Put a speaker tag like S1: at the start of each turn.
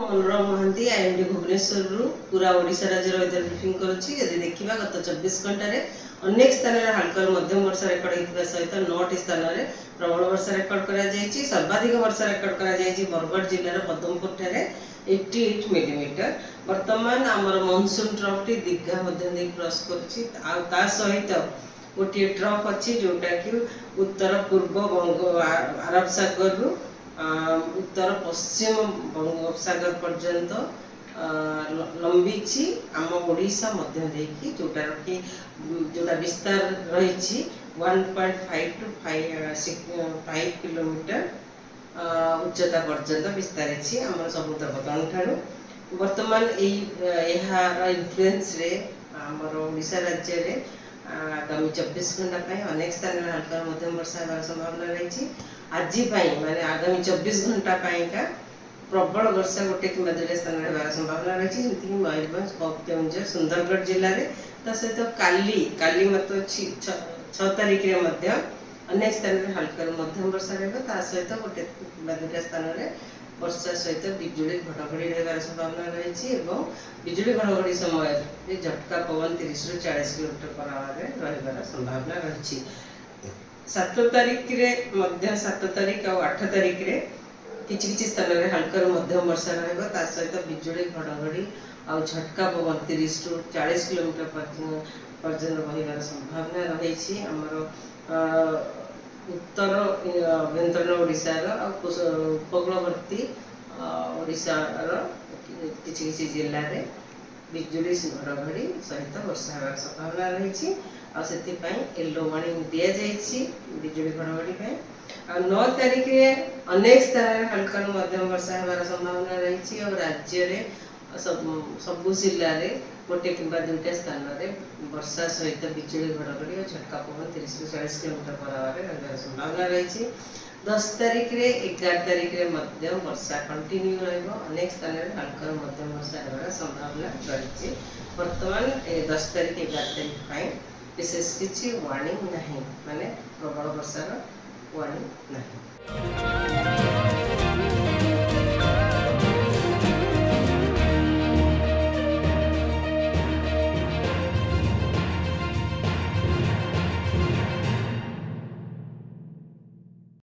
S1: मनोरम महांती आईएमडी भुवनेश्वर पूरा ओडिशा राज्य वेदर ब्रीफिंग करुच्ची। यदि देखा गत 24 घंटे अनेक स्थान में हल्का मध्यम वर्षा रेकर्ड होता सहित 9टी स्थान में प्रबल वर्षा रेकर्ड कर सर्वाधिक वर्षा रेकर्ड कर बरगढ़ जिलार पद्मपुर ठारे 88 मिलीमीटर। वर्तमान आमर मनसून ट्रफ टी दीघा मध्य क्रॉस कर सहित गोटे ट्रफ अच्छी जोटा कि उत्तर पूर्व बंग अरब सागर रु उत्तर पश्चिम बंगोपसागर पर्यंत लंबी आम ओडिशा मध्य देखी जोटा विस्तार रही 1.5 to 5 किलोमीटर उच्चता पर्यंत विस्तार आम समुद्र पतन ठारू। वर्तमान यार इन्फ्लुएंस रे आमर ओडिशा राज्य रे आगामी 24 घंटा अनेक स्थान में हल्का मध्यम वर्षा होगार संभावना रही। आज माने आगामी 24 घंटा का प्रबल वर्षा गोटे कि दुईटा स्थान में होगार संभावना रही। जमीक मयूरभंज केन्दुझर सुंदरगढ़ जिले में ता सहित काली मत 6 तारीख में अनेक स्थान में हल्का मध्यम वर्षा रहा सहित गोटे दुईटा स्थान में वर्षा सहित बिजुली घड़घड़ी होगार संभावना रही। बिजुली घड़घड़ी समय झटका पवन 30 ରୁ 40 किलोमीटर पर आवर रहिबार संभावना रही। 7 तारीख रे 7 तारीख और 8 तारीख रे किछि स्थान में हल्का मध्यम वर्षा रहा सहित बिजुली घड़घड़ी और झटका पवन 30 ରୁ 40 किलोमीटर पर्यंत रहिबार संभावना रही। आमर उत्तर अभ्यंतरण ओडिशार उपकूलवर्ती ओडिशार किछि जिले में बिजुली घड़घड़ी सहित वर्षा होगार संभावना रही। येलो वार्निंग दि जाइए बिजुली घड़घड़ी। 9 तारीख में अनेक स्थान में हल्का मध्यम वर्षा होगार संभावना रही और राज्य में सबू जिले में गोटे कि दुईटा स्थान में वर्षा सहित बिजुली घड़घड़ी और झटका पवन 30 ରୁ 40 किलोमीटर पर आवर रहिबार संभावना रही। 10 तारीख में 11 तारीख में वर्षा कंटिन्यू रहिबो। अनेक स्थान में हल्का मध्यम वर्षा होगार संभावना रही। वर्तमान 10 तारीख 11 तारीख विशेष किसी वार्निंग नहीं माने प्रबल वर्षार वार्निंग नहीं।